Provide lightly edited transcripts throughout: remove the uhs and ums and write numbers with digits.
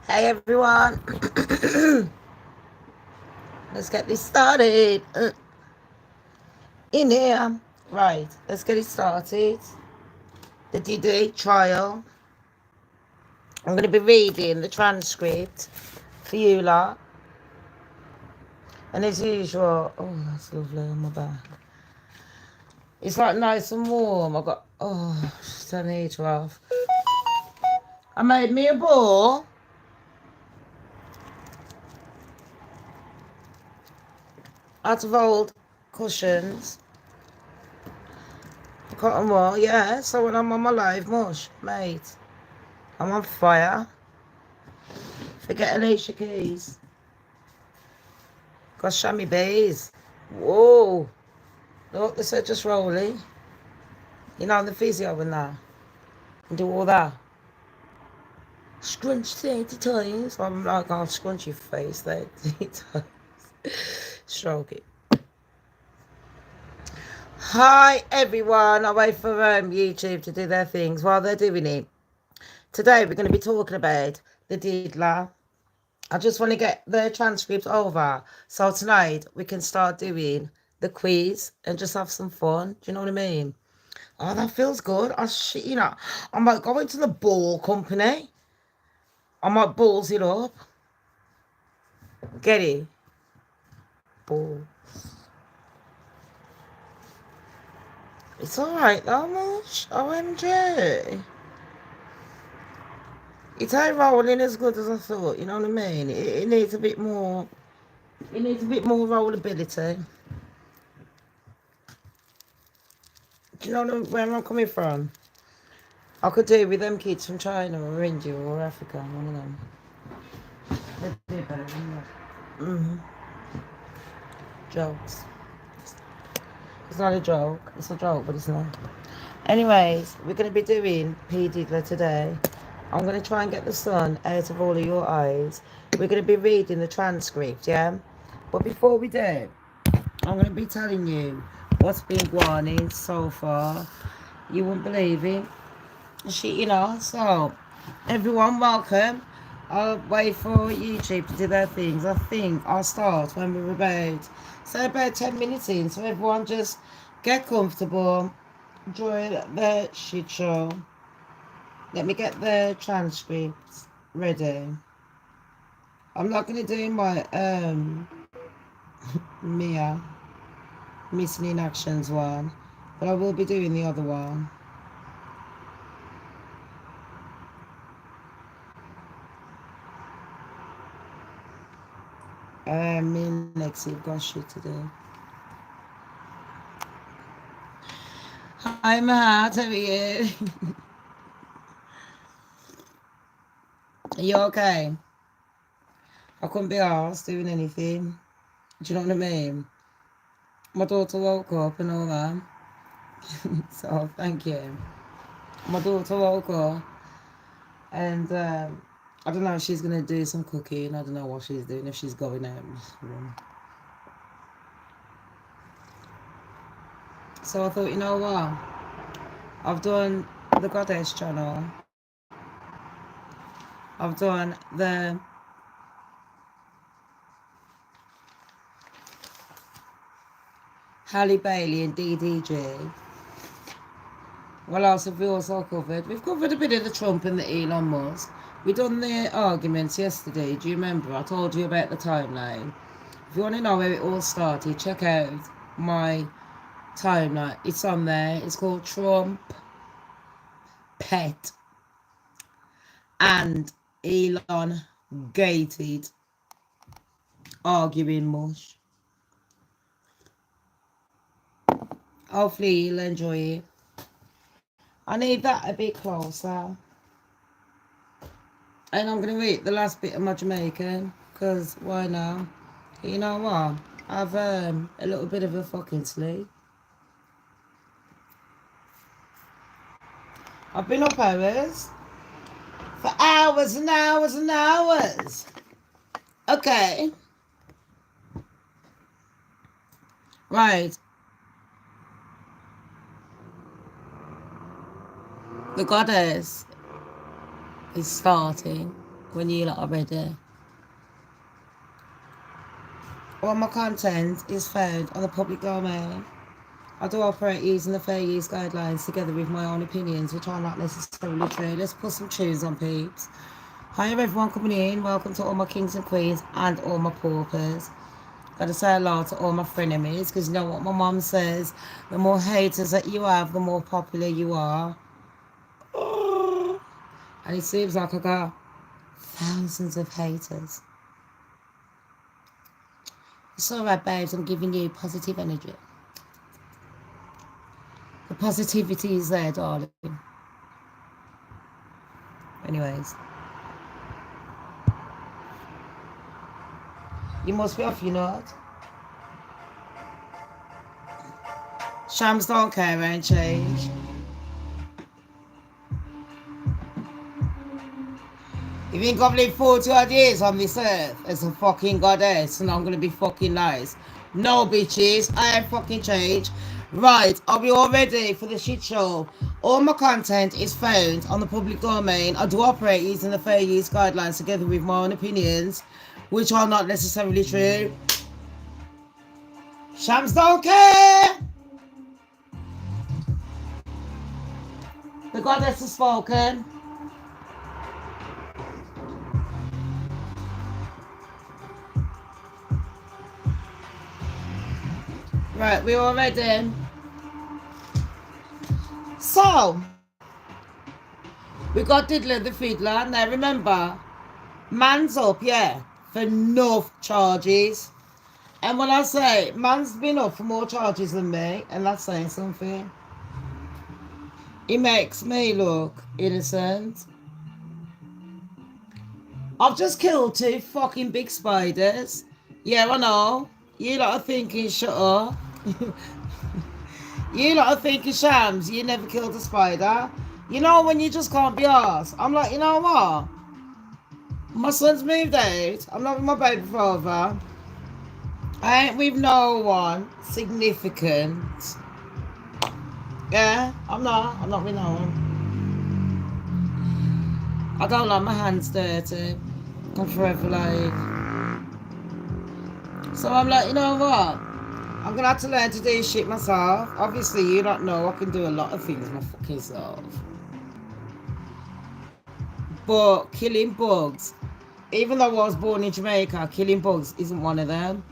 Hey everyone, let's get this started. In here, right? Let's get it started. The D-Day trial. I'm going to be reading the transcript for you lot, and as usual, oh, that's lovely on my back. It's like nice and warm. I got just turn the heater off. I made me a ball out of old cushions. Cotton wool, yeah. So when I'm on my live mush, mate, I'm on fire. Forget Alicia Keys. Got Shammy Bays. Whoa. Look, this is just rolling. You know, the physio and that. And do all that. Scrunch 30 times. I'm like, I'll scrunch your face 30 times. Stroke it. Hi, everyone. I wait for YouTube to do their things while they're doing it. Today, we're going to be talking about the Diddler. I just want to get the transcript over. So tonight, we can start doing the quiz and just have some fun. Do you know what I mean? Oh, that feels good. I might go into the ball company. I might balls it up. Get it? Ball. It's alright though, much. OMG. It ain't rolling as good as I thought, you know what I mean? It needs a bit more. It needs a bit more rollability. Do you know where I'm coming from? I could do with them kids from China or India or Africa, one of them. They'd do better, wouldn't they? Jokes. It's not a joke. It's a joke, but it's not. Anyways, we're going to be doing P. Diddler today. I'm going to try and get the sun out of all of your eyes. We're going to be reading the transcript, yeah? But before we do, I'm going to be telling you what's been going on so far. You wouldn't believe it. So everyone, welcome. I'll wait for YouTube to do their things. I think I'll start when we're about 10 minutes in. So everyone just get comfortable, enjoy the shit show. Let me get the transcripts ready. I'm not going to do my Mia missing in actions one, but I will be doing the other one. Me and Lexi have got shit to do. Hi, Matt. How are you? Are you okay? I couldn't be asked doing anything. Do you know what I mean? My daughter woke up and all that. So, thank you. My daughter woke up and I don't know if she's going to do some cooking. I don't know what she's doing, if she's going out. So I thought, you know what? I've done the Goddess channel. I've done the Halle Bailey and DDG. What else have we also covered? We've covered a bit of the Trump and the Elon Musk. We done the arguments yesterday. Do you remember? I told you about the timeline. If you want to know where it all started, check out my timeline. It's on there. It's called Trump, Pet, and Elon Gated arguing mush. Hopefully you'll enjoy it. I need that a bit closer. And I'm going to eat the last bit of my Jamaican, because why not? You know what? I've a little bit of a fucking sleep. I've been up hours. For hours and hours and hours. Okay. Right. The Goddess is starting. when you lot are ready. All my content is found on the public domain. I do operate using the fair use guidelines together with my own opinions, which are not necessarily true. Let's put some tunes on, peeps. Hi everyone coming in. Welcome to all my kings and queens and all my paupers. Gotta say hello to all my frenemies, because you know what my mum says, the more haters that you have, the more popular you are. And it seems like I got thousands of haters. It's alright, babes, I'm giving you positive energy. The positivity is there, darling. Anyways. You must be off, you know what? Shams don't care, ain't change. You think I've lived 40 odd years on this earth as a fucking goddess and I'm gonna be fucking nice? No, bitches, I ain't fucking changed. Right, are we all ready for the shit show? All my content is found on the public domain. I do operate using the fair use guidelines together with my own opinions, which are not necessarily true. Shams don't care! The goddess has spoken. Right, we all ready? So, we got Diddler the Fiddler. Now remember, man's up, yeah, for enough charges. And when I say man's been up for more charges than me, and that's saying something. He makes me look innocent. I've just killed 2 fucking big spiders. Yeah, I know. You lot are thinking, shut up. You lot are thinking, Shams, you never killed a spider. You know when you just can't be arsed. I'm like, you know what? My son's moved out. I'm not with my baby father. I ain't with no one significant. Yeah, I'm not with no one. I don't like my hands dirty. I'm forever like. So I'm like, you know what? I'm gonna have to learn to do shit myself. Obviously, you don't know I can do a lot of things my fucking self. But killing bugs, even though I was born in Jamaica, killing bugs isn't one of them.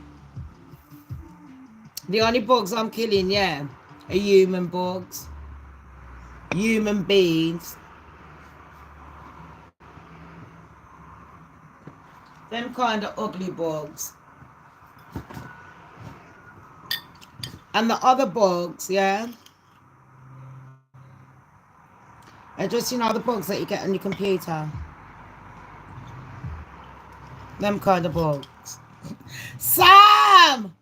The only bugs I'm killing, yeah, are human bugs. Human beings. Them kind of ugly bugs. And the other bugs, yeah, are just, you know, the bugs that you get on your computer. Them kind of bugs. Sam!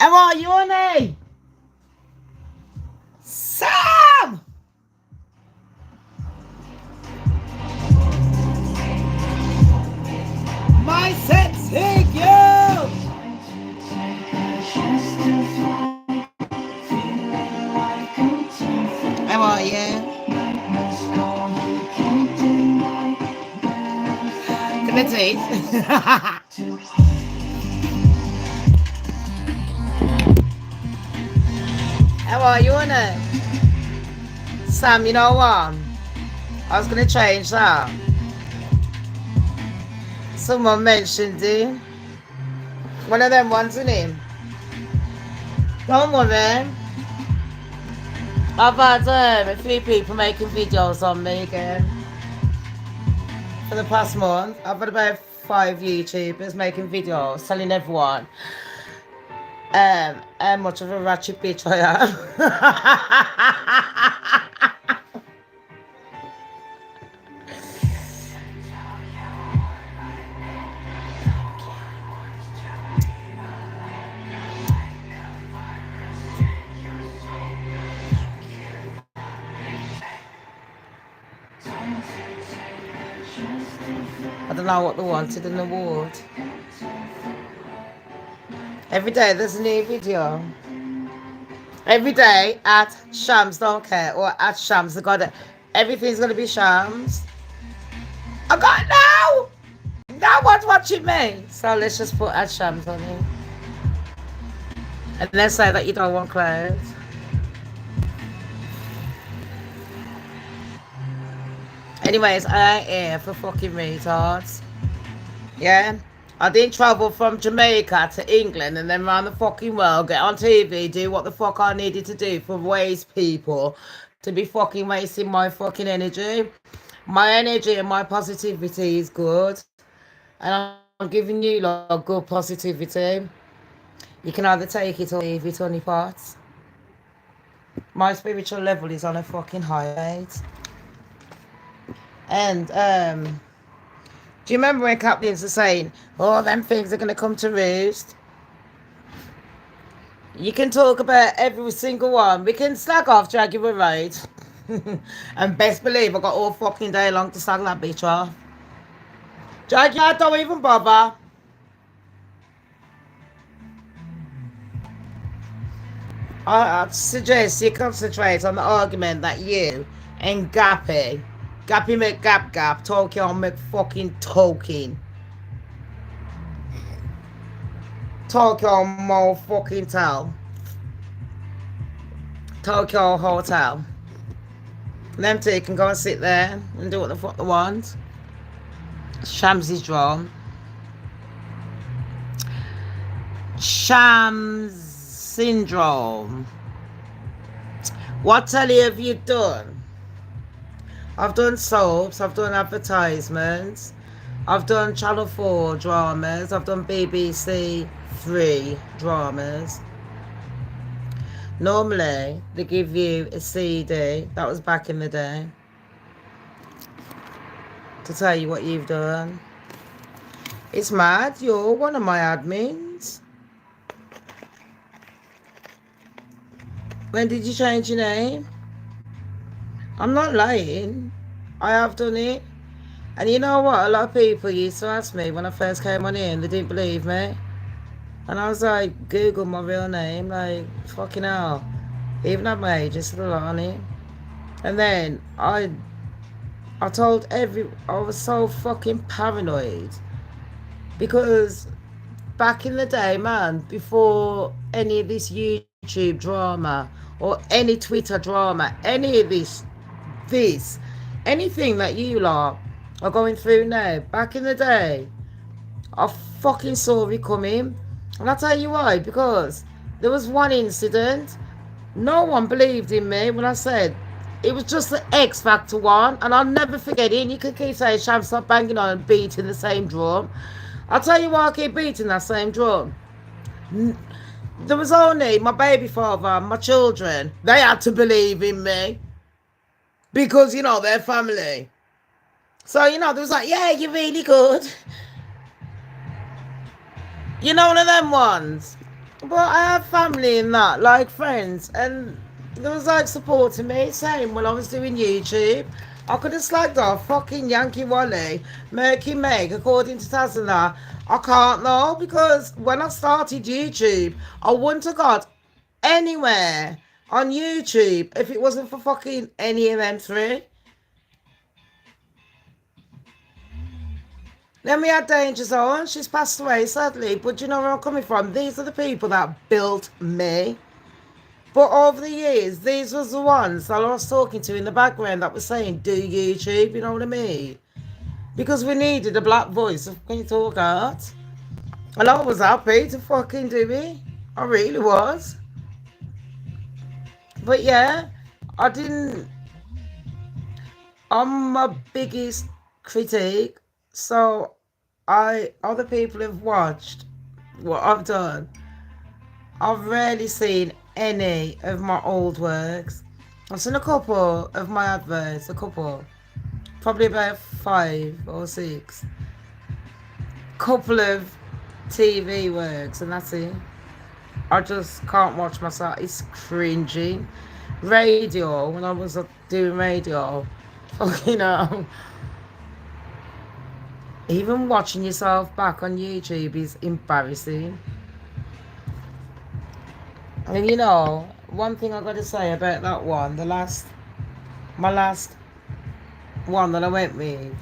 How are you, honey? Sam! My sexy girl! How are you? Come and taste. How are you, honey? Sam, you know what? I was going to change that. Someone mentioned it. One of them ones, isn't it? Don't worry. I've had a few people making videos on me again. For the past month, I've had about 5 YouTubers making videos telling everyone how much of a ratchet bitch I am. I don't know what they wanted, an award. Every day there's a new video. Every day at Shams Don't Care or at Shams the God. Everything's going to be Shams. I got now. No one's watching me. So let's just put ad Shams on it. And then say that you don't want clothes. Anyways, I ain't here for fucking retards. Yeah? I didn't travel from Jamaica to England and then around the fucking world, get on TV, do what the fuck I needed to do for waste people to be fucking wasting my fucking energy. My energy and my positivity is good. And I'm giving you like good positivity. You can either take it or leave it, honey parts. My spiritual level is on a fucking high rate. And do you remember when captains are saying, oh, them things are going to come to roost? You can talk about every single one. We can slag off Jaguar Road. And best believe I got all fucking day long to slag that bitch off. Jaguar, don't even bother. I'd suggest you concentrate on the argument that you and Gappy McGap Tokyo McFucking Tolkien. Tokyo Mo fucking Tell. Tokyo Hotel. Them two can go and sit there and do what the fuck they want. Shamz is drawn. Shamz syndrome. What telly have you done? I've done soaps, I've done advertisements, I've done Channel 4 dramas, I've done BBC 3 dramas. Normally, they give you a CD, that was back in the day, to tell you what you've done. It's mad, you're one of my admins. When did you change your name? I'm not lying. I have done it. And you know what? A lot of people used to ask me when I first came on in, they didn't believe me. And I was like, Google my real name, like, fucking hell. Even at my age, it's a lot on it. And then I told I was so fucking paranoid. Because back in the day, man, before any of this YouTube drama or any Twitter drama, any of this, anything that you lot are going through now, back in the day, I fucking saw it coming. And I'll tell you why, because there was one incident, no one believed in me when I said it was just the X Factor one, and I'll never forget it. And you can keep saying, Sham, stop banging on and beating the same drum. I'll tell you why I keep beating that same drum. There was only my baby father and my children. They had to believe in me. Because, you know, they're family. So, you know, there was like, yeah, you're really good. You know, one of them ones. But I have family in that, like friends. And there was like supporting me. Same when I was doing YouTube. I could have slagged off fucking Yankee Wally, Murky Meg, according to Tazana. I can't though, because when I started YouTube, I wouldn't have got anywhere on YouTube if it wasn't for fucking any of them three. Then we had Danger Zone. She's passed away, sadly. But you know where I'm coming from? These are the people that built me. But over the years, these was the ones that I was talking to in the background that was saying, do YouTube, you know what I mean? Because we needed a black voice of can you talk out. And I was happy to fucking do it. I really was. But yeah, I'm my biggest critique. So other people have watched what I've done. I've rarely seen any of my old works. I've seen a couple of my adverts, probably about 5 or 6. Couple of TV works, and that's it. I just can't watch myself. It's cringing. Radio, when I was doing radio, fucking hell. Even watching yourself back on YouTube is embarrassing. And you know, one thing I got to say about that one, my last one that I went with,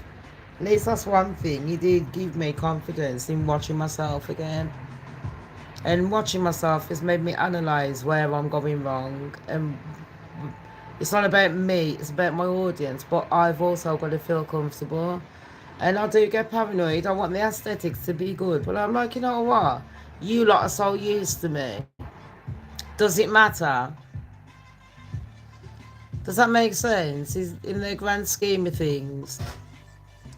At least that's one thing. You did give me confidence in watching myself again. And watching myself has made me analyse where I'm going wrong. And it's not about me, it's about my audience. But I've also got to feel comfortable. And I do get paranoid. I want the aesthetics to be good. But I'm like, you know what? You lot are so used to me. Does it matter? Does that make sense? Is in the grand scheme of things,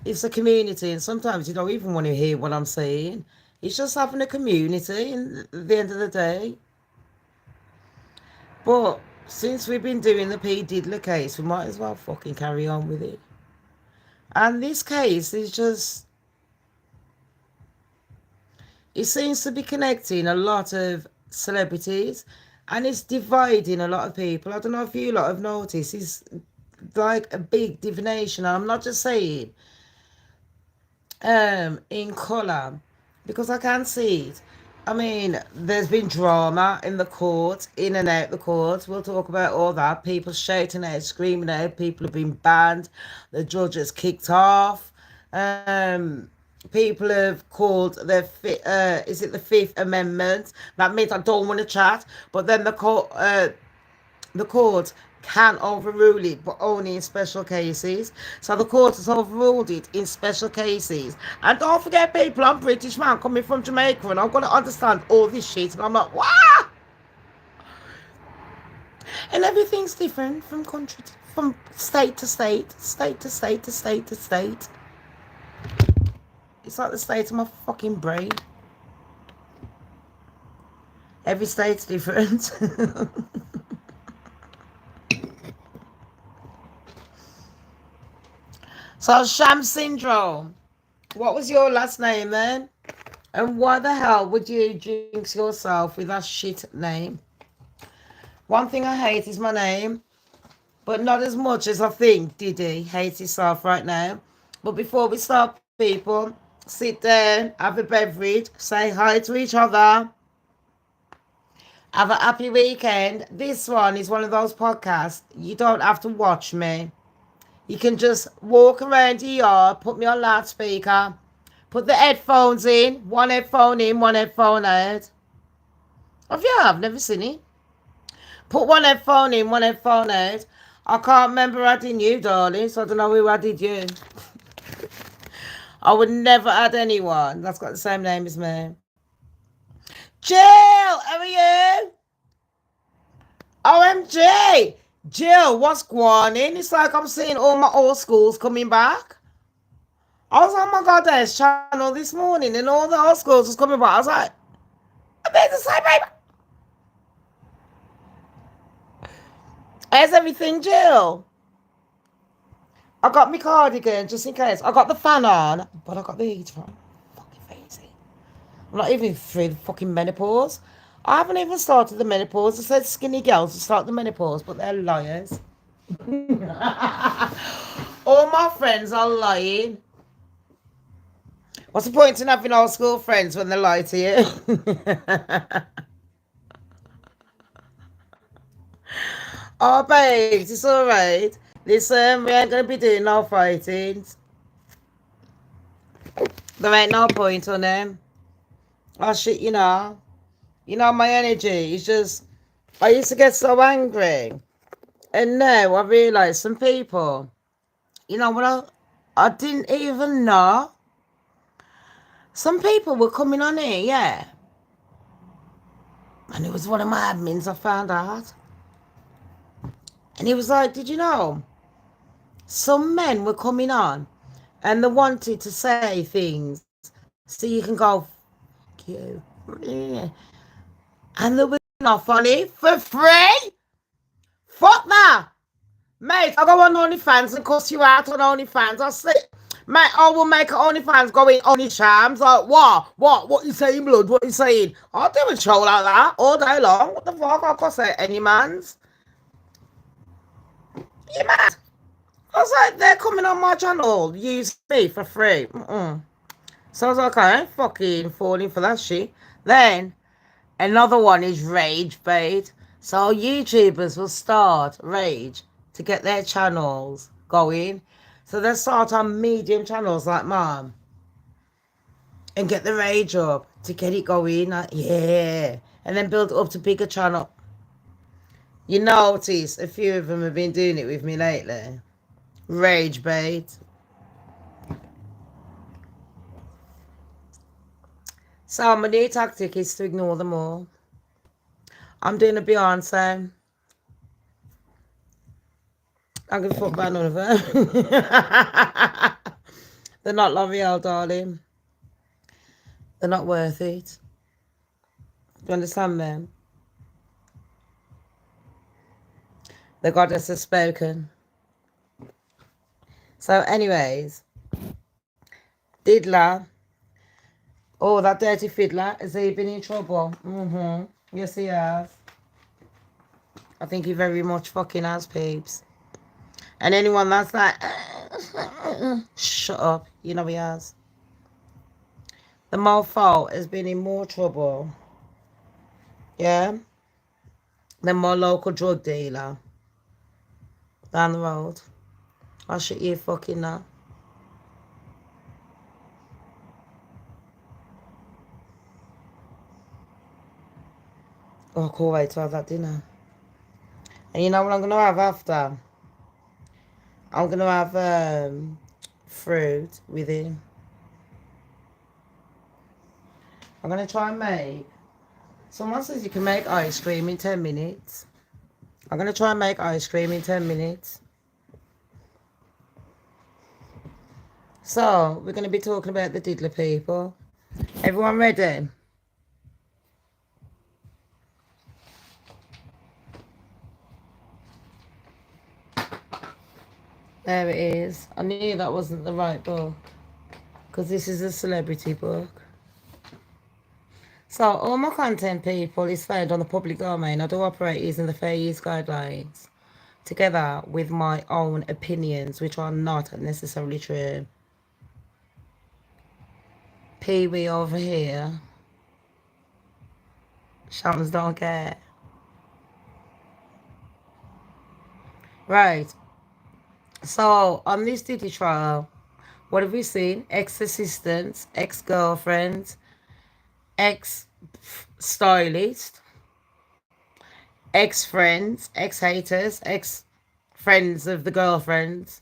it's a community, and sometimes you don't even want to hear what I'm saying. It's just having a community at the end of the day. But since we've been doing the P. Diddler case, we might as well fucking carry on with it. And this case is just, it seems to be connecting a lot of celebrities, and it's dividing a lot of people. I don't know if you lot have noticed, it's like a big divination. I'm not just saying in colour, because I can see it. I mean, there's been drama in the court, in and out the court. We'll talk about all that. People shouting out, screaming out. People have been banned. The judge has kicked off. People have called is it the Fifth Amendment? That means I don't want to chat. But then the court can overrule it, but only in special cases. So the court has overruled it in special cases. And don't forget, people, I'm British man coming from Jamaica, and I've got to understand all this shit. And I'm like, wow! And everything's different from from state to state, state to state to state to state. It's like the state of my fucking brain. Every state's different. So, Shamz syndrome. What was your last name then? And why the hell would you jinx yourself with that shit name? One thing I hate is my name, but not as much as I think Diddy hates himself right now. But before we start, people, sit down, have a beverage, say hi to each other. Have a happy weekend. This one is one of those podcasts. You don't have to watch me. You can just walk around your yard, put me on loudspeaker, put the headphones in, one headphone in, one headphone out. Have you? I've never seen it. Put one headphone in, one headphone out. I can't remember adding you, darling, so I don't know who added you. I would never add anyone that's got the same name as me. Jill, how are you? OMG! Jill, what's going on? It's like I'm seeing all my old schools coming back. I was on my goddess channel this morning and all the old schools was coming back. I was like, I made the same baby. How's everything, Jill? I got my cardigan just in case. I got the fan on, but I got the heater on. Fucking crazy. I'm not even through the fucking menopause. I haven't even started the menopause. I said skinny girls to start the menopause, but they're liars. All my friends are lying. What's the point in having old school friends when they lie to you? Oh, babes, it's all right. Listen, we ain't going to be doing no fighting. There ain't no point on them. Oh, shit, you know. You know, my energy is just... I used to get so angry. And now I realise some people... You know what? I didn't even know. Some people were coming on here, yeah. And it was one of my admins, I found out. And he was like, did you know? Some men were coming on and they wanted to say things so you can go, fuck you. And they were off on it for free? Fuck that. Mate, I go on OnlyFans and cuss you out on OnlyFans. I say, mate, I will make an OnlyFans going only Shams. Like, what? What you saying, blood? What you saying? I'll do a show like that all day long. What the fuck? I can't say any man's. You mad? I was like, they're coming on my channel, use me for free. So I was like, I ain't fucking falling for that shit. Then, another one is rage bait. So YouTubers will start rage to get their channels going. So they start on medium channels like mine and get the rage up to get it going. Like, yeah. And then build it up to bigger channel. You notice a few of them have been doing it with me lately. Rage bait. So my new tactic is to ignore them all. I'm doing a Beyonce. I can fuck about none of them. They're not L'Oreal, darling. They're not worth it. Do you understand me? The goddess has spoken. So anyways, Diddler. Oh, that dirty fiddler. Has he been in trouble? Yes, he has. I think he very much fucking has, peeps. And anyone that's like, shut up. You know he has. The mofo has been in more trouble. Yeah? Than my local drug dealer. Down the road. I'll shut you fucking now. Oh, I can't wait to have that dinner. And you know what I'm going to have after? I'm going to have fruit with it. I'm going to try and make... Someone says you can make ice cream in 10 minutes. I'm going to try and make ice cream in 10 minutes. So, we're going to be talking about the Diddler people. Everyone ready? There it is. I knew that wasn't the right book. Because this is a celebrity book. So, all my content, people, is found on the public domain. I do operate using the fair use guidelines. Together with my own opinions, which are not necessarily true. Pee-wee over here. Shamz don't care. Right. So, on this duty trial, what have we seen? Ex-assistants, ex-girlfriends, ex-stylist, ex-friends, ex-haters, ex-friends of the girlfriends,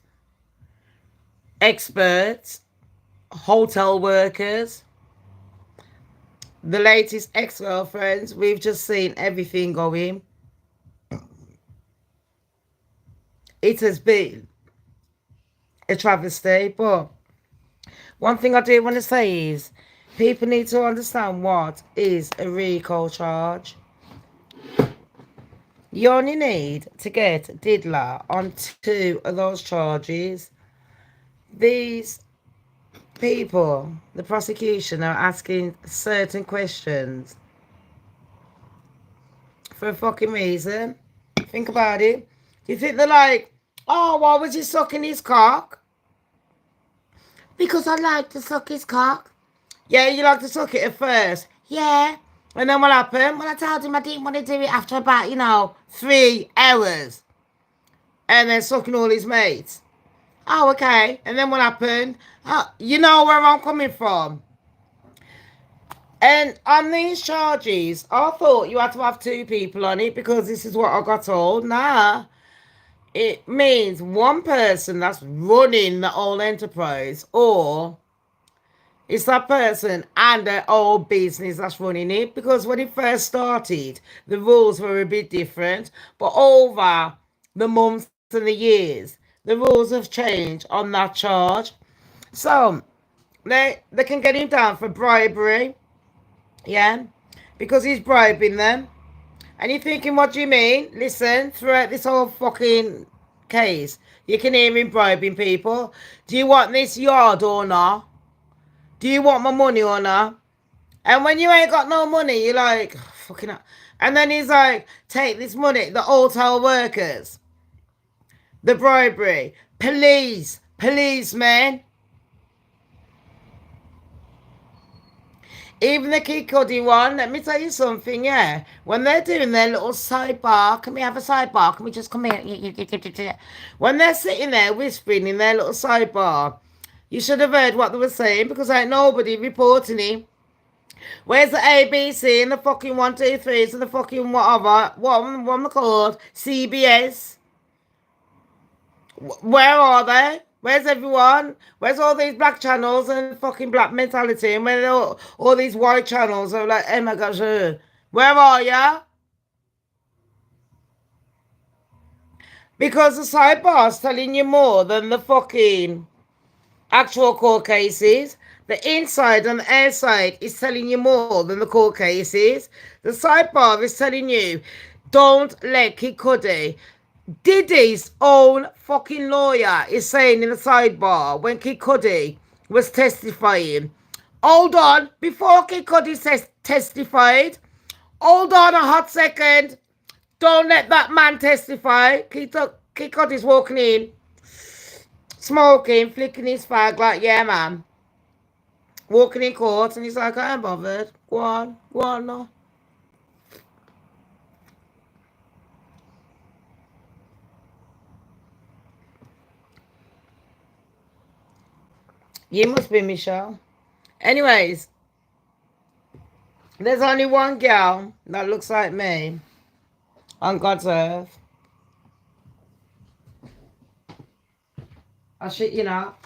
experts, hotel workers, the latest ex-girlfriends. We've just seen everything going. It has been a travesty, but one thing I do want to say is people need to understand what is a RICO charge. You only need to get Diddler on 2 of those charges. These people, the prosecution, are asking certain questions for a fucking reason. Think about it. Do you think they're like, oh, why was he sucking his cock? Because I like to suck his cock. Yeah, you like to suck it at first. Yeah. And then what happened? Well, I told him I didn't want to do it after about, 3 hours. And then sucking all his mates. Oh, okay. And then what happened? You know where I'm coming from. And on these charges, I thought you had to have 2 people on it because this is what I got told. Nah. It means one person that's running the whole enterprise, or it's that person and their old business that's running it. Because when it first started, the rules were a bit different. But over the months and the years, the rules have changed on that charge. So, they can get him down for bribery. Yeah? Because he's bribing them. And you're thinking, what do you mean? Listen, throughout this whole fucking case, you can hear him bribing people. Do you want this yard or not? Do you want my money or not? And when you ain't got no money, you're like, oh, fucking hell. And then he's like, take this money. The hotel workers. The bribery. Policeman. Even the Kid Cudi one, let me tell you something, yeah. When they're doing their little sidebar, can we have a sidebar? Can we just come here? When they're sitting there whispering in their little sidebar, you should have heard what they were saying because ain't nobody reporting it. Where's the ABC and the fucking 123s and the fucking whatever? What am I called? CBS? Where are they? Where's everyone? Where's all these black channels and fucking black mentality? And where all these white channels are like, oh my gosh, where are ya? Because the sidebar's telling you more than the fucking actual court cases. The inside and the outside is telling you more than the court cases. The sidebar is telling you, don't let Kid Cudi. Diddy's own fucking lawyer is saying in the sidebar when Kid Cudi was testifying, hold on, before Kid Cudi testified, hold on a hot second, don't let that man testify. Kid Cudi's walking in, smoking, flicking his fag like, yeah, man. Walking in court, and he's like, I ain't bothered. Go on, no. You must be Michelle. Anyways, there's only one girl that looks like me on God's earth. I shit you not.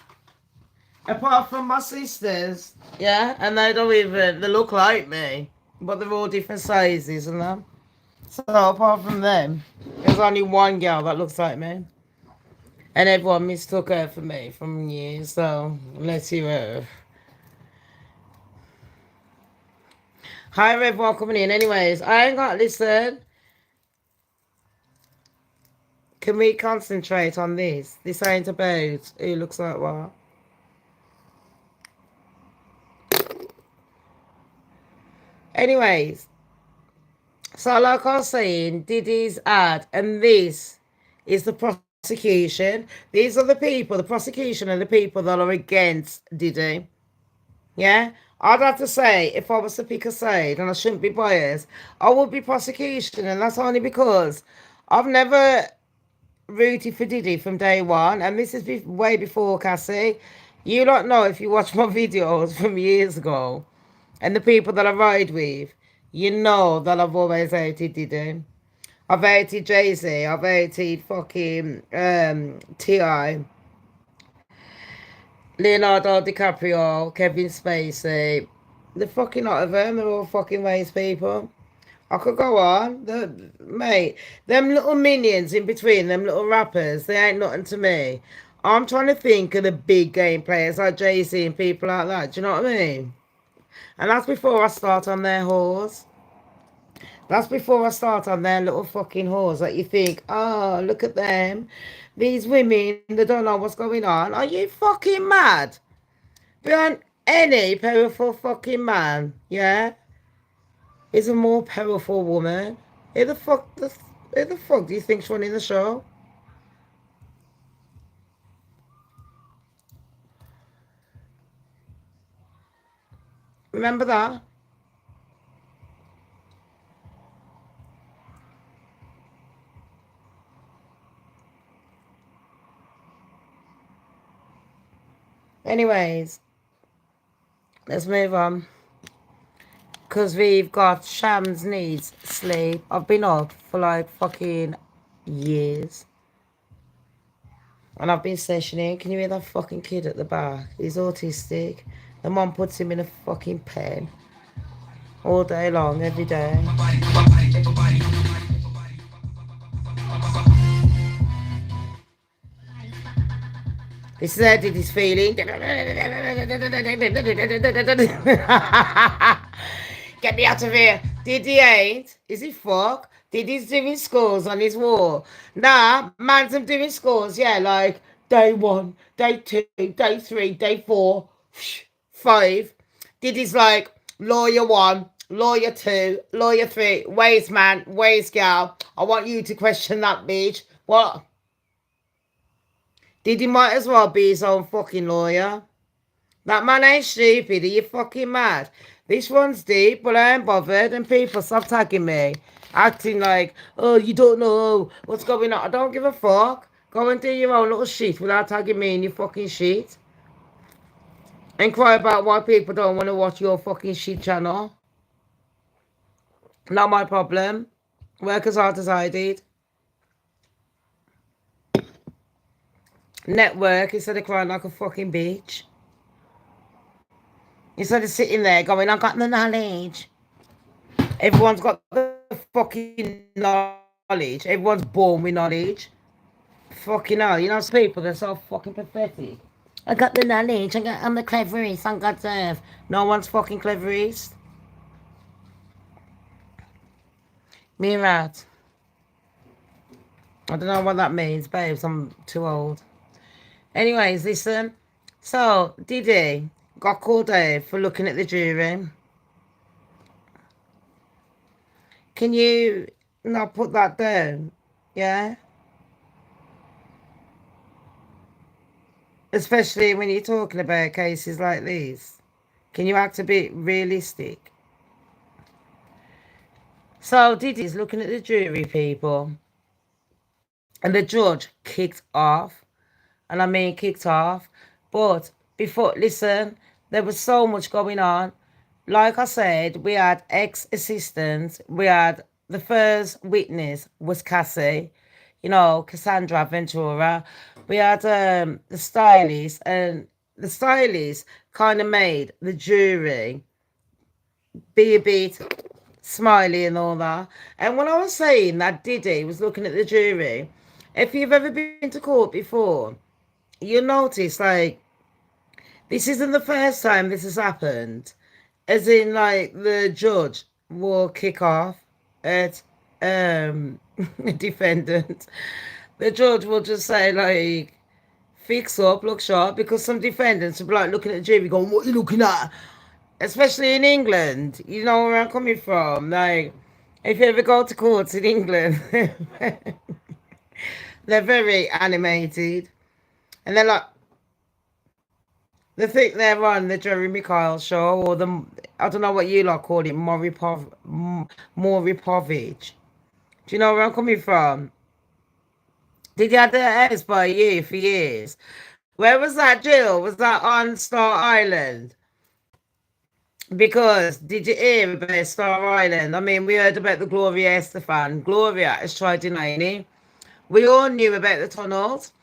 Apart from my sisters, yeah, and they look like me, but they're all different sizes and that. So apart from them, there's only one girl that looks like me. And everyone mistook her for me from years, so let's hear her. Hi everyone coming in. Anyways, I ain't got to listen. Can we concentrate on this? This ain't about who looks like what. Anyways, so like I was saying, Diddy's ad, and this is the prosecution. These are the people, the prosecution and the people that are against Diddy. Yeah? I'd have to say, if I was to pick a side, and I shouldn't be biased, I would be prosecution, and that's only because I've never rooted for Diddy from day one, and this is way before Cassie. You don't know if you watch my videos from years ago, and the people that I ride with, you know that I've always hated Diddy. I've hated Jay-Z, I've hated fucking T.I., Leonardo DiCaprio, Kevin Spacey. The fucking lot of them, they're all fucking waste people. I could go on. Mate, them little minions in between, them little rappers, they ain't nothing to me. I'm trying to think of the big game players like Jay-Z and people like that. Do you know what I mean? And that's before I start on their whores. That's before I start on their little fucking whores that you think, oh, look at them. These women, they don't know what's going on. Are you fucking mad? Beyond any powerful fucking man, yeah, is a more powerful woman. Who the fuck do you think's running the show? Remember that? Anyways, let's move on. Because we've got Shamz needs sleep. I've been up for like fucking years. And I've been sessioning. Can you hear that fucking kid at the back? He's autistic. The mom puts him in a fucking pen. All day long, every day. This is how Diddy's feeling. Get me out of here. Diddy ain't. Is he fuck? Diddy's doing scores on his wall. Nah, man's doing scores, yeah, like day 1, day 2, day 3, day 4, 5. Diddy's like, lawyer 1, lawyer 2, lawyer 3, where's man, where's gal? I want you to question that bitch. What? Diddy might as well be his own fucking lawyer. That man ain't stupid. Are you fucking mad? This one's deep, but I ain't bothered. And people stop tagging me, acting like, oh, you don't know what's going on. I don't give a fuck. Go and do your own little shit without tagging me in your fucking shit. And cry about why people don't want to watch your fucking shit channel. Not my problem. Work as hard as I did. Network instead of crying like a fucking bitch. Instead of sitting there going, I got the knowledge. Everyone's got the fucking knowledge. Everyone's born with knowledge. Fucking hell, you know, some people, they're so fucking pathetic. I got the knowledge. I'm the cleverest on God's earth. No one's fucking cleverest. Me right. I don't know what that means, babes. I'm too old. Anyways, listen. So, Diddy got called out for looking at the jury. Can you not put that down? Yeah? Especially when you're talking about cases like these. Can you act a bit realistic? So Diddy's looking at the jury, people. And the judge kicked off. And I mean kicked off. But before, listen, there was so much going on. Like I said, we had ex-assistants. We had the first witness was Cassie. You know, Cassandra Ventura. We had the stylist. And the stylist kind of made the jury be a bit smiley and all that. And when I was saying that Diddy was looking at the jury, if you've ever been to court before, you'll notice, like, this isn't the first time this has happened. As in, like, the judge will kick off at a defendant. The judge will just say, like, fix up, look sharp, because some defendants will be like looking at the jury going, what are you looking at? Especially in England, you know where I'm coming from. Like, if you ever go to courts in England, they're very animated. And they're like, they think they're on the Jeremy Kyle show, or the, I don't know what you lot call it, Maury Povich. Do you know where I'm coming from? Did you have the house by you for years? Where was that, Jill? Was that on Star Island? Because did you hear about Star Island? I mean, we heard about the Gloria Estefan. Gloria has tried denying it. We all knew about the tunnels.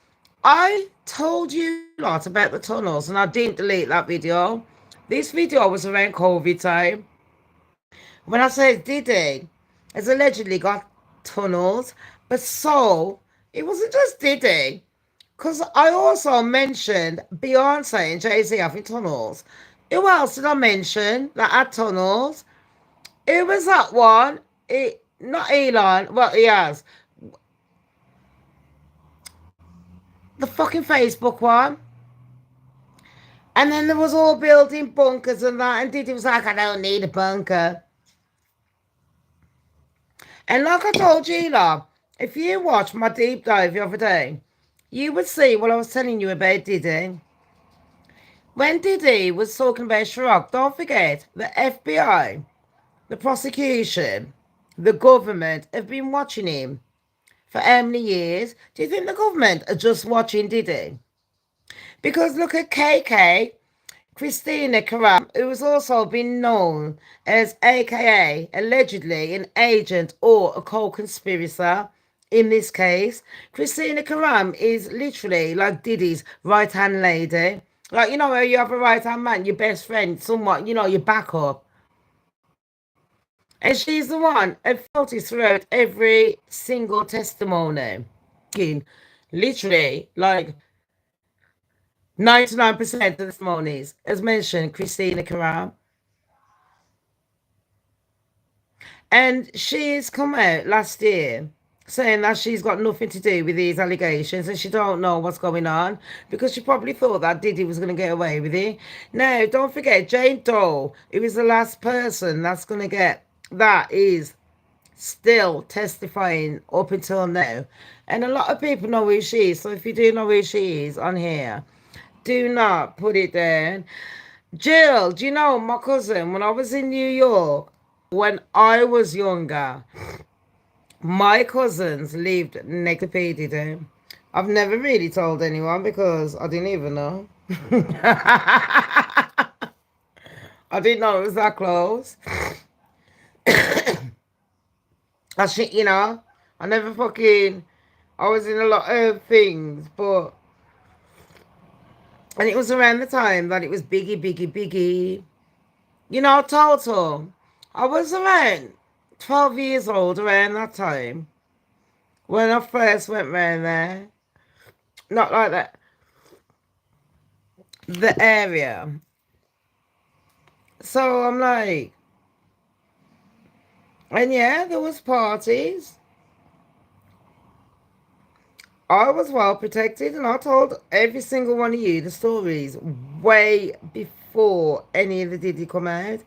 I told you a lot about the tunnels and I didn't delete that video. This video was around COVID time. When I said Diddy has allegedly got tunnels, but so it wasn't just Diddy. Because I also mentioned Beyonce and Jay-Z having tunnels. Who else did I mention that had tunnels? Who was that one? Not Elon. Well, he has. The fucking Facebook one. And then there was all building bunkers and that. And Diddy was like, I don't need a bunker. And like I told you, lot, if you watch my deep dive the other day, you would see what I was telling you about Diddy. When Diddy was talking about Chirac, don't forget, the FBI, the prosecution, the government have been watching him for how many years? Do you think the government are just watching Diddy? Because look at KK, Christina Karam, who has also been known as AKA, allegedly, an agent or a co-conspirator in this case. Christina Karam is literally like Diddy's right-hand lady. Like, you know, where you have a right-hand man, your best friend, somewhat, you know, your backup. And she's the one I've noticed throughout every single testimony. Literally, like 99% of the testimonies, as mentioned, Christina Karam. And she's come out last year saying that she's got nothing to do with these allegations and she don't know what's going on because she probably thought that Diddy was going to get away with it. Now, don't forget, Jane Doe, who is the last person that's going to get, that is still testifying up until now. And a lot of people know who she is. So if you do know who she is on here, Do not put it down. Jill, do you know my cousin, when I was in New York, when I was younger, my cousins lived next to P. Diddy. I've never really told anyone because I didn't even know. I didn't know it was that close. I shit, I never fucking. I was in a lot of things, but. And it was around the time that it was Biggie, Biggie, Biggie. Total. I was around 12 years old around that time when I first went round there. Not like that. The area. So I'm like, and yeah, there was parties. I was well protected, and I told every single one of you the stories way before any of the Diddy come out.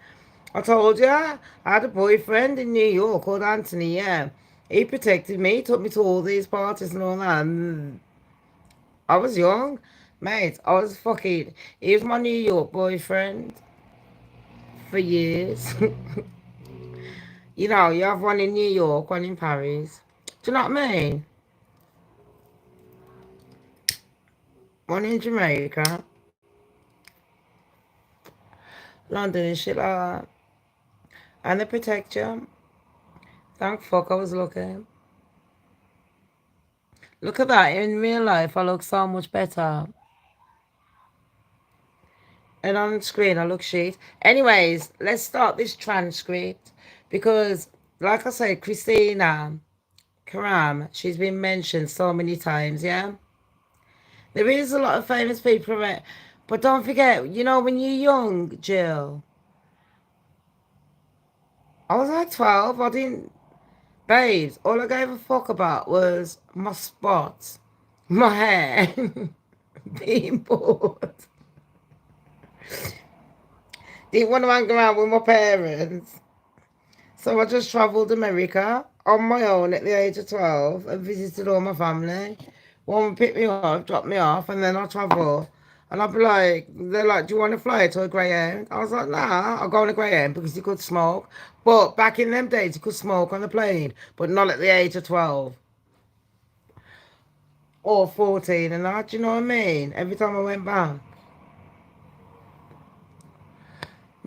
I told you I had a boyfriend in New York called Anthony, yeah. He protected me, took me to all these parties and all that. And I was young, mate. I was fucking. He was my New York boyfriend for years. You have one in New York, one in Paris. Do you know what I mean? One in Jamaica. London and shit like that. And they protect you. Thank fuck I was looking. Look at that. In real life, I look so much better. And on screen, I look shit. Anyways, let's start this transcript. Because, like I said, Christina Karam, she's been mentioned so many times, yeah? There is a lot of famous people around. But don't forget, when you're young, Jill, I was like 12. I didn't... Babes, all I gave a fuck about was my spots, my hair, being bored. Didn't want to hang around with my parents. So I just travelled America on my own at the age of 12 and visited all my family. One would pick me up, drop me off, and then I travel. And I'd be like, they're like, do you want to fly to a Greyhound? I was like, nah, I'll go on a Greyhound because you could smoke. But back in them days, you could smoke on the plane, but not at the age of 12 or 14. And that, do you know what I mean? Every time I went back.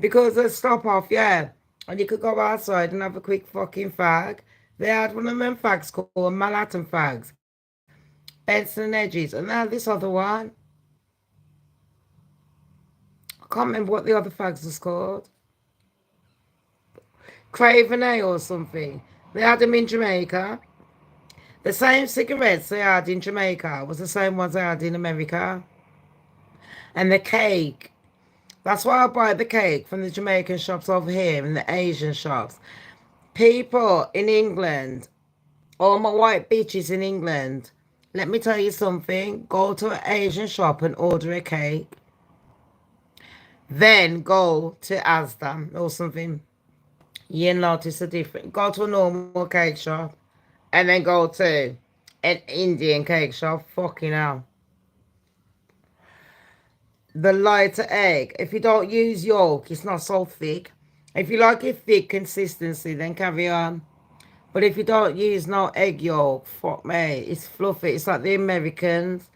Because they stop off, yeah. And you could go outside and have a quick fucking fag. They had one of them fags called Manhattan fags. Benson and Edges. And now this other one. I can't remember what the other fags was called. Craven A or something. They had them in Jamaica. The same cigarettes they had in Jamaica was the same ones they had in America. And the cake. That's why I buy the cake from the Jamaican shops over here and the Asian shops. People in England, all my white bitches in England, let me tell you something. Go to an Asian shop and order a cake. Then go to Asda or something. You'll notice a difference. Go to a normal cake shop and then go to an Indian cake shop. Fucking hell. The lighter egg. If you don't use yolk, it's not so thick. If you like a thick consistency, then carry on. But if you don't use no egg yolk, fuck me, it's fluffy. It's like the Americans.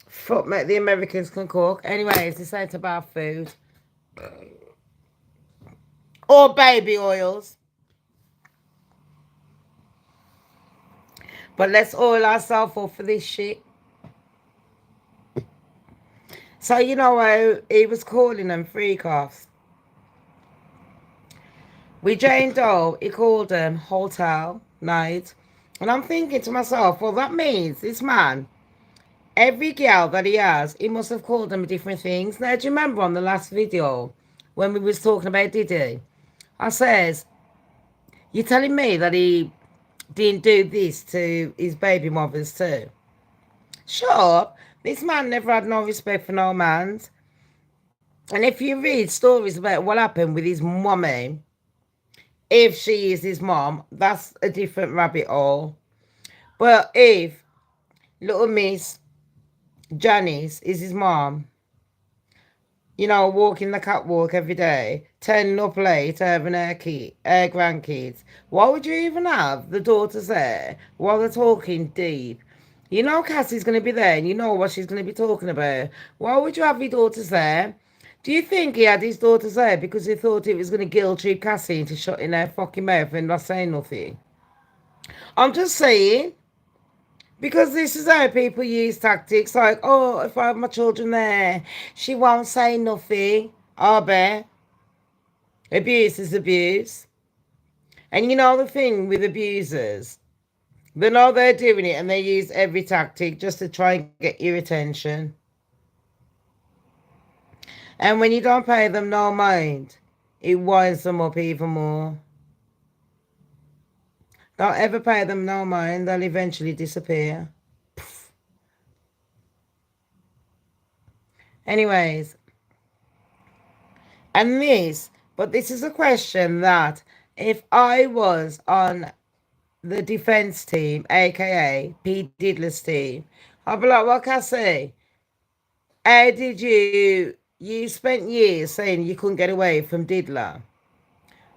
Fuck me, the Americans can cook. Anyways, this ain't about food. Or baby oils. But let's oil ourselves up for this shit. So, he was calling them freak offs. With Jane Doe, he called them hotel night. And I'm thinking to myself, well, that means this man, every girl that he has, he must have called them different things. Now, do you remember on the last video when we was talking about Diddy? I says, you're telling me that he didn't do this to his baby mothers too? Shut up. This man never had no respect for no man. And if you read stories about what happened with his mummy, if she is his mom, that's a different rabbit hole. But if little miss Janice is his mom, walking the catwalk every day, turning up late, having her grandkids. Why would you even have the daughters there while they're talking deep? You know Cassie's going to be there and you know what she's going to be talking about. Why would you have your daughters there? Do you think he had his daughters there because he thought it was going to guilt trip Cassie into shutting her fucking mouth and not saying nothing? I'm just saying, because this is how people use tactics like, oh, if I have my children there, she won't say nothing. I bet. Abuse is abuse. And you know the thing with abusers, they know they're doing it and they use every tactic just to try and get your attention. And when you don't pay them no mind, it winds them up even more. Don't ever pay them no mind, they'll eventually disappear. Anyways, but this is a question that if I was on the defense team, aka P. Diddler's team, I'd be like, what can I say? How did you spent years saying you couldn't get away from Diddler?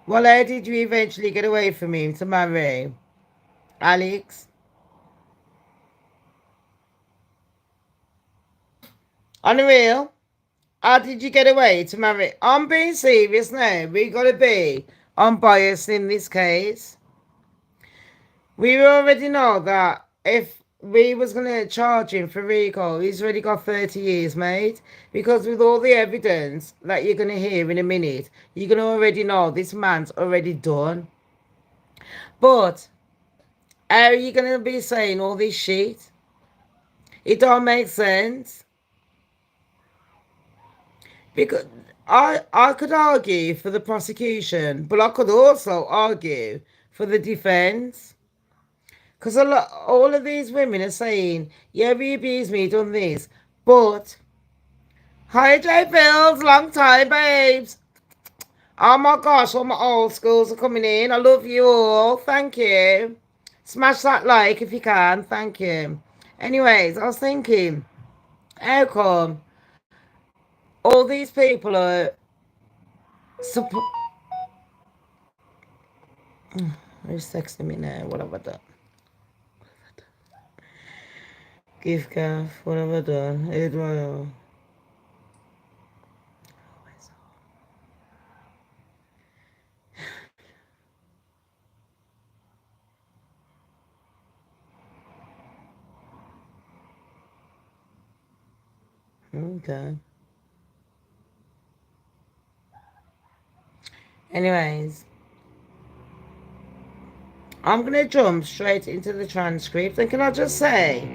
Well, how did you eventually get away from him to marry Alex? Unreal. How did you get away to marry? I'm being serious now. We gotta be unbiased in this case. We already know that if we was gonna charge him for RICO, he's already got 30 years, mate. Because with all the evidence that you're gonna hear in a minute, you're gonna already know this man's already done. But how are you gonna be saying all this shit? It don't make sense. Because I could argue for the prosecution, but I could also argue for the defense. Because all of these women are saying, yeah, we abused me, done this. But, hi J Bills, long time, babes. Oh my gosh, all my old schools are coming in. I love you all. Thank you. Smash that like if you can. Thank you. Anyways, I was thinking, how come all these people are support. Who's texting me now? What have I done? Gift calf. What have I done? Edward. Okay. Anyways, I'm going to jump straight into the transcript. And can I just say,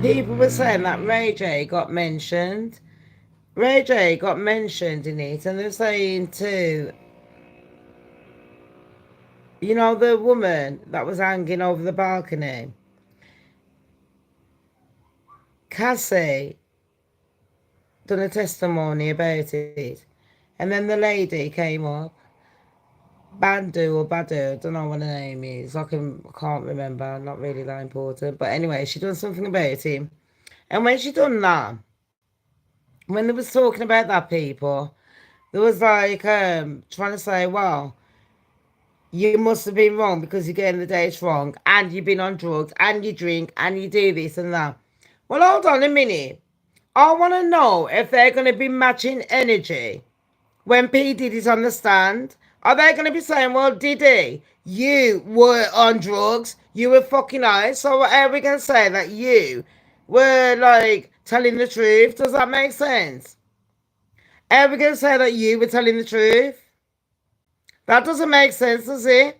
people were saying that Ray J got mentioned. Ray J got mentioned in it. And they're saying too, the woman that was hanging over the balcony. Cassie done a testimony about it. And then the lady came up. Bandu or Badu, I don't know what her name is. I can't remember, not really that important. But anyway, she done something about him. And when she done that, when they was talking about that people, there was like trying to say, well, you must have been wrong because you're getting the dates wrong and you've been on drugs and you drink and you do this and that. Well, hold on a minute. I want to know if they're going to be matching energy when P. Diddy's on the stand. Are they going to be saying, well, Diddy, you were on drugs, you were fucking high, so are we going to say that you were, like, telling the truth? Does that make sense? Are we going to say that you were telling the truth? That doesn't make sense, does it?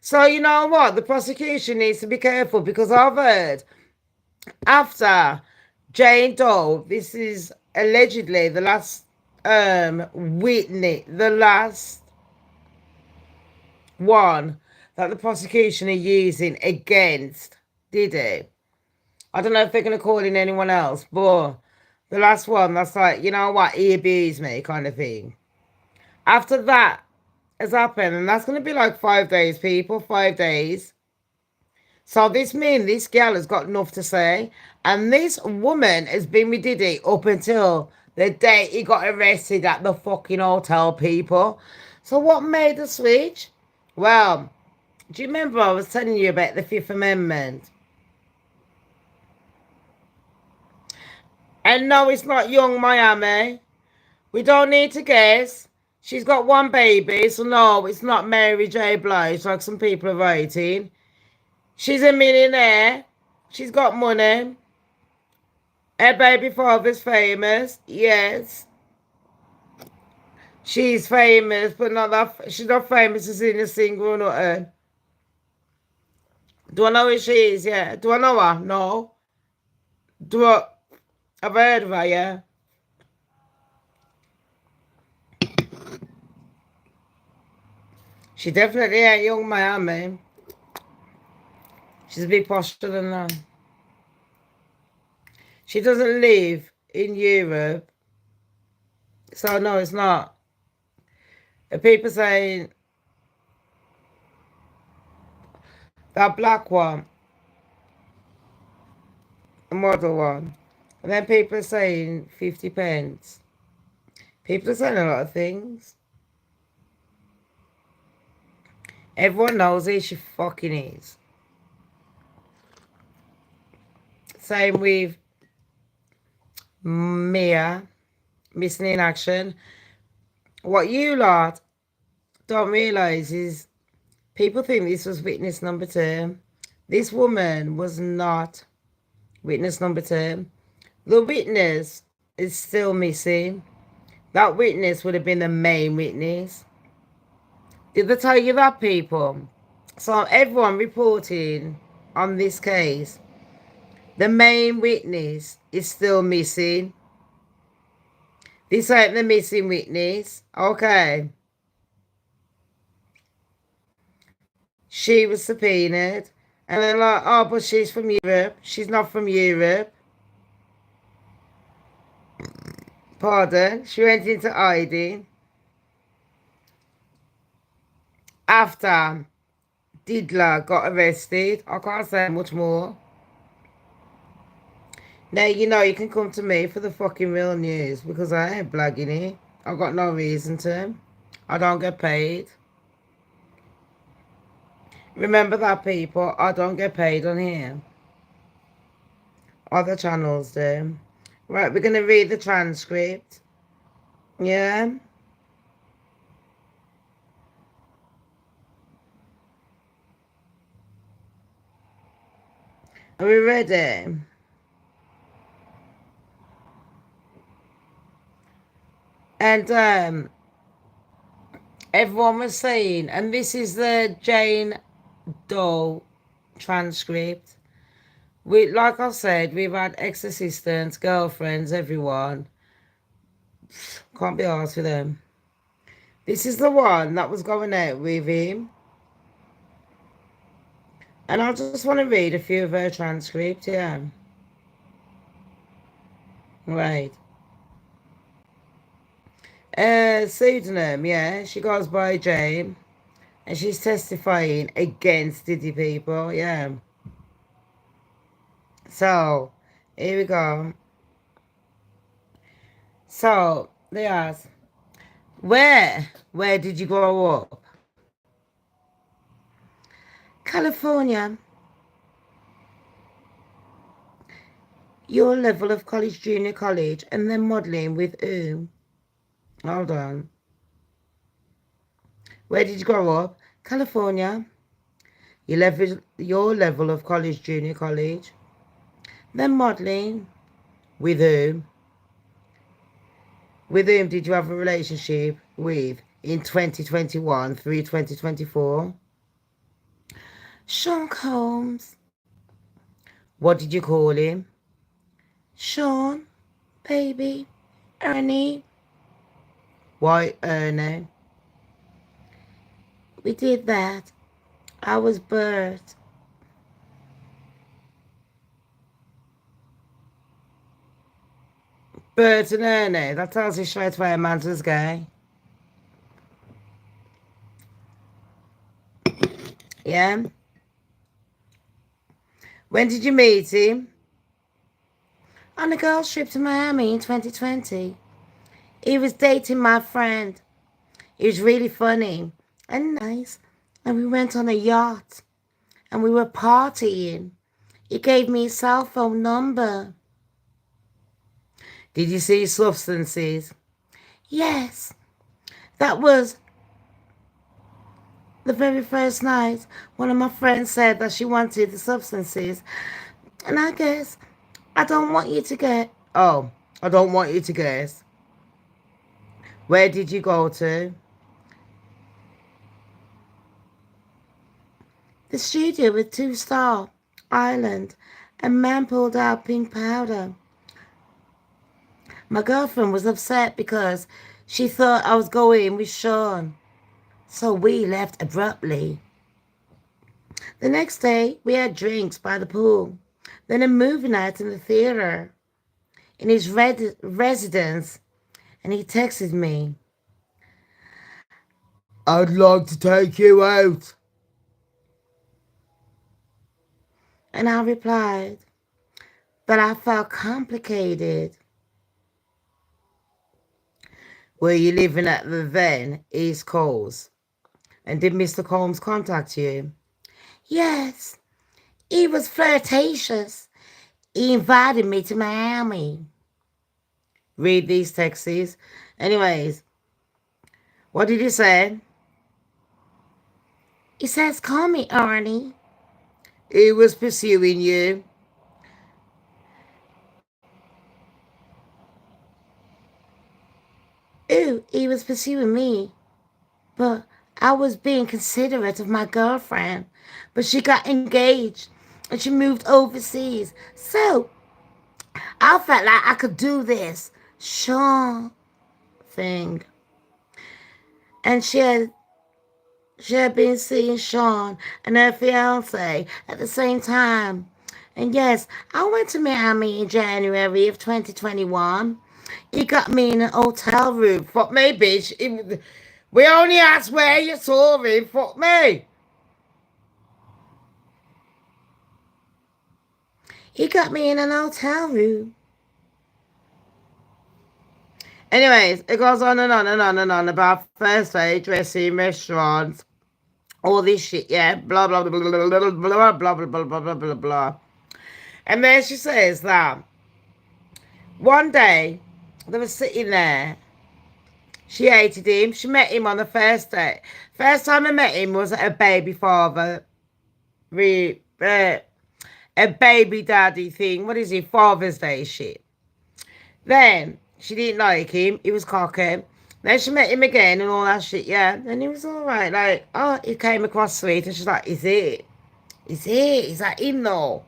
So, you know what? The prosecution needs to be careful because I've heard after Jane Doe, this is allegedly the last witness, the last one that the prosecution are using against Diddy. I don't know if they're going to call in anyone else, but the last one that's like, you know what, he abused me kind of thing. After that has happened, and that's going to be like 5 days, people, 5 days. So this girl has got enough to say. And this woman has been with Diddy up until the day he got arrested at the fucking hotel, people. So what made the switch? Well, do you remember I was telling you about the Fifth Amendment? And no, it's not Young Miami. We don't need to guess. She's got one baby, so no, it's not Mary J. Blige like some people are writing. She's a millionaire. She's got money. Her baby father's famous. Yes. She's famous, but not that. She's not famous as in a single or nothing. Do I know who she is? Yeah. Do I know her? No. Do I? I've heard of her, yeah. She definitely ain't Young Miami. She's a bit posher than that. She doesn't live in Europe. So, no, it's not. People saying that black one, the model one. And then people are saying 50 pence. People are saying a lot of things. Everyone knows who she fucking is. Same with Mia, Missing in Action. What you lot don't realise is people think this was witness number 2. This woman was not witness number 2. The witness is still missing. That witness would have been the main witness. Did they tell you that, people? So everyone reporting on this case, the main witness is still missing. This ain't the missing witness. Okay. She was subpoenaed. And they're like, oh, but she's from Europe. She's not from Europe. Pardon? She went into hiding. After Diddler got arrested. I can't say much more. Now, you know, you can come to me for the fucking real news because I ain't blagging it. I've got no reason to. I don't get paid. Remember that, people. I don't get paid on here. Other channels do. Right, we're going to read the transcript. Yeah? Are we ready? And everyone was saying, and this is the Jane Doe transcript. Like I said, we've had ex-assistants, girlfriends, everyone. Can't be arsed with them. This is the one that was going out with him. And I just want to read a few of her transcripts, yeah. Right. Pseudonym, yeah. She goes by Jane. And she's testifying against Diddy, people, yeah. So, here we go. So, they ask, where did you grow up? California. Your level of college, junior college, and then modelling with whom? Hold on. Where did you grow up? California. Your level of college, junior college. Then modelling. With whom? With whom did you have a relationship with in 2021 through 2024? Sean Combs. What did you call him? Sean, baby, Ernie. Why Ernie? We did that. I was Bert. Bert and Ernie. That tells you straight away a man's was gay. Yeah? When did you meet him? On a girls' trip to Miami in 2020. He was dating my friend. He was really funny and nice. And we went on a yacht. And we were partying. He gave me his cell phone number. Did you see substances? Yes. That was the very first night. One of my friends said that she wanted the substances. And I guess I don't want you to guess. Oh, I don't want you to guess. Where did you go to? The studio with 2-star island. A man pulled out pink powder. My girlfriend was upset because she thought I was going with Sean. So we left abruptly. The next day, we had drinks by the pool. Then a movie night in the theater. In his residence. And he texted me. I'd like to take you out. And I replied that I felt complicated. Were you living at the then East Coast? And did Mr. Combs contact you? Yes. He was flirtatious. He invited me to Miami. Read these texts. Anyways, what did he say? He says, call me Arnie. He was pursuing you. Ooh, he was pursuing me. But I was being considerate of my girlfriend. But she got engaged and she moved overseas. So I felt like I could do this Sean thing. And she had been seeing Sean and her fiance at the same time. And yes, I went to Miami in January of 2021. He got me in an hotel room. Fuck me, bitch. We only asked where you saw him. Fuck me. He got me in an hotel room. Anyways, it goes on and on and on and on about first aid, dressing, restaurants, all this shit, yeah, blah, blah, blah, blah, blah, blah, blah, blah, blah, blah, blah, blah, blah. And then she says that one day they were sitting there. She hated him. She met him on the first day. First time I met him was at a baby father, a baby daddy thing. What is it? Father's Day shit. Then she didn't like him. He was cocky. Then she met him again and all that shit, yeah. And he was all right. Like, oh, he came across sweet. And she's like, is it? Is it? Is that him though?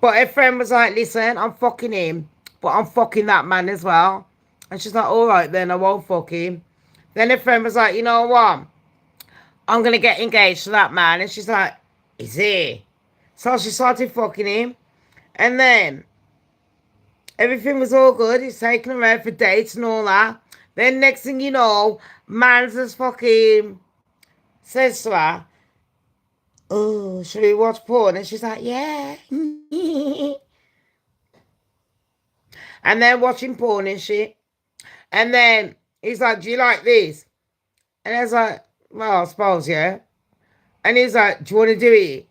But her friend was like, listen, I'm fucking him. But I'm fucking that man as well. And she's like, all right then, I won't fuck him. Then her friend was like, you know what? I'm going to get engaged to that man. And she's like, is he? So she started fucking him. And then everything was all good. He's taking her out for dates and all that. Then next thing you know, man's just fucking says to her, oh, should we watch porn? And she's like, yeah. And they're watching porn and shit. And then he's like, do you like this? And I was like, well, I suppose, yeah. And he's like, do you want to do it?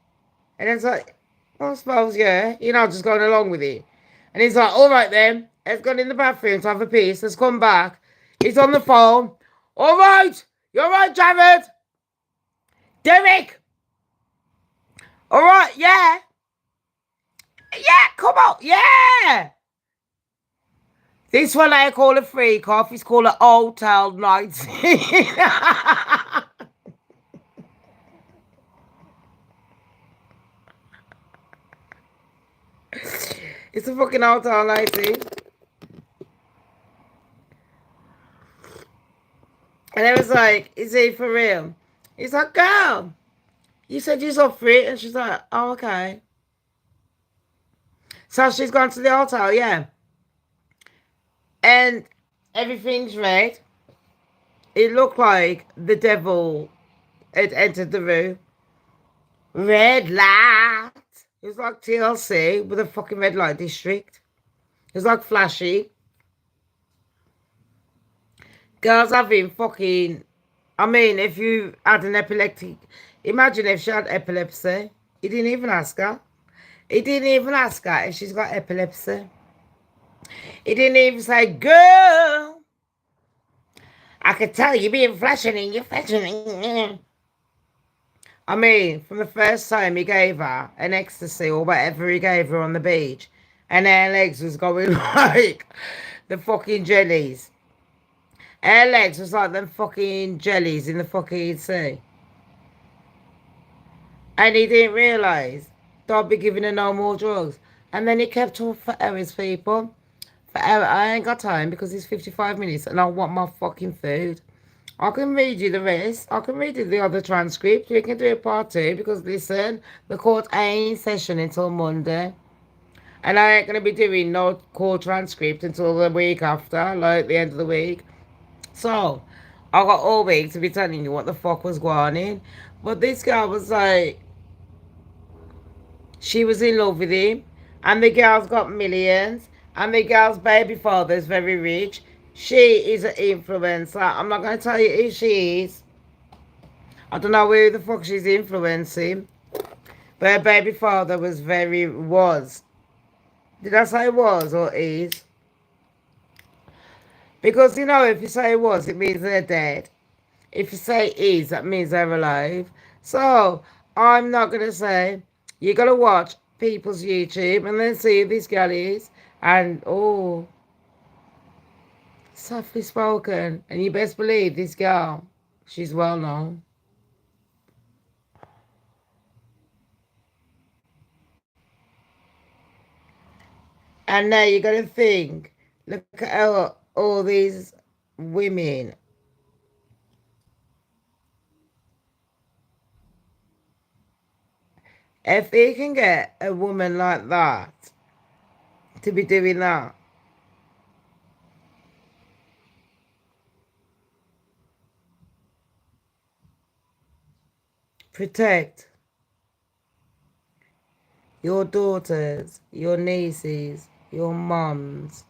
And I was like, well, I suppose, yeah. You know, just going along with it. And he's like, all right then. Let's go in the bathroom to have a piece. Let's come back. He's on the phone. All right. You're right, Jared. Derek. All right, yeah. Yeah, come on. Yeah. This one I call a freak off. It's called a hotel night. It's a fucking hotel night, see? And I was like, is he for real? He's like, girl, you said you're so free. And she's like, oh, okay. So she's gone to the hotel, yeah. And everything's red. It looked like the devil had entered the room. Red light. It was like TLC with a fucking red light district. It was like flashy. Girls having fucking. I mean, if you had an epileptic. Imagine if she had epilepsy. He didn't even ask her. He didn't even ask her if she's got epilepsy. He didn't even say, girl, I could tell you being flashing and you're flashing. I mean, from the first time he gave her an ecstasy or whatever he gave her on the beach, and her legs was going like the fucking jellies. Her legs was like them fucking jellies in the fucking sea. And he didn't realise they'd be giving her no more drugs. And then he kept on for hours, people. For hours. I ain't got time because it's 55 minutes and I want my fucking food. I can read you the rest. I can read you the other transcript. We can do a part two because listen, the court ain't in session until Monday. And I ain't going to be doing no court transcript until the week after, like the end of the week. So, I got all week to be telling you what the fuck was going on. But this girl was like, she was in love with him. And the girl's got millions. And the girl's baby father's very rich. She is an influencer. I'm not going to tell you who she is. I don't know who the fuck she's influencing. But her baby father was. Did I say was or is? Because, you know, if you say was, it means they're dead. If you say is, that means they're alive. So, I'm not going to say, you got to watch people's YouTube and then see who this girl is. And, oh, softly spoken. And you best believe this girl, she's well known. And now you got to think, look at how all these women, if he can get a woman like that to be doing that, protect your daughters, your nieces, your mums.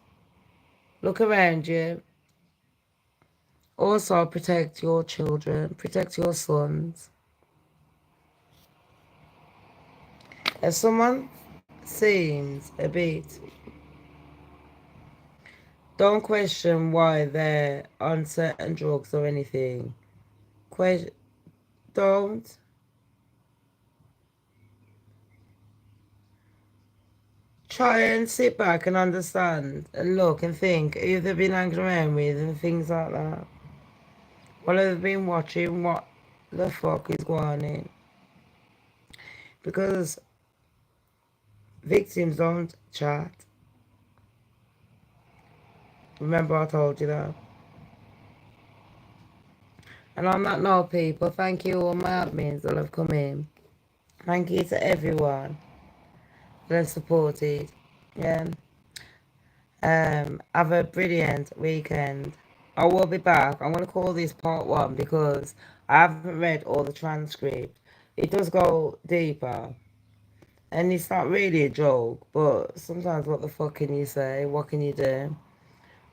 Look around you. Also protect your children, protect your sons. If someone seems a bit, don't question why they're on certain drugs or anything. Don't. Try and sit back and understand and look and think who they've been hanging around with and things like that. What have they been watching? What the fuck is going on? Because victims don't chat. Remember I told you that. And on that note, people, thank you all my admins that have come in. Thank you to everyone that has supported. Yeah. Have a brilliant weekend. I will be back. I'm going to call this part one because I haven't read all the transcript. It does go deeper. And it's not really a joke, but sometimes what the fuck can you say? What can you do?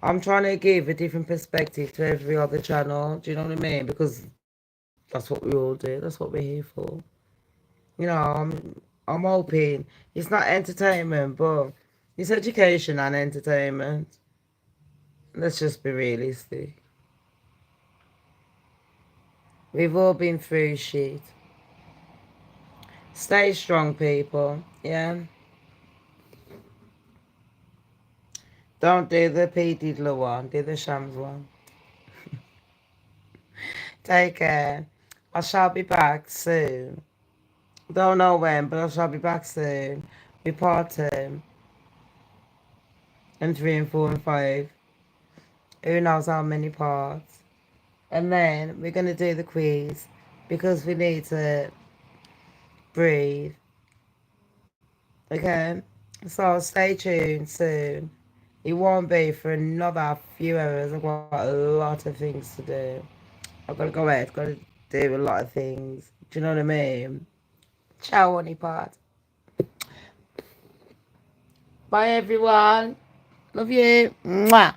I'm trying to give a different perspective to every other channel. Do you know what I mean? Because that's what we all do. That's what we're here for. You know, I'm hoping it's not entertainment, but it's education and entertainment. Let's just be realistic. We've all been through shit. Stay strong, people. Yeah? Don't do the Diddler one. Do the Shamz one. Take care. I shall be back soon. Don't know when, but I shall be back soon. With part 2. And 3 and 4 and 5. Who knows how many parts. And then we're going to do the quiz. Because we need to breathe. Okay? So stay tuned soon. It won't be for another few hours. I've got a lot of things to do. I've got to go out. I've got to do a lot of things. Do you know what I mean? Ciao, honey pot. Bye, everyone. Love you. Mwah.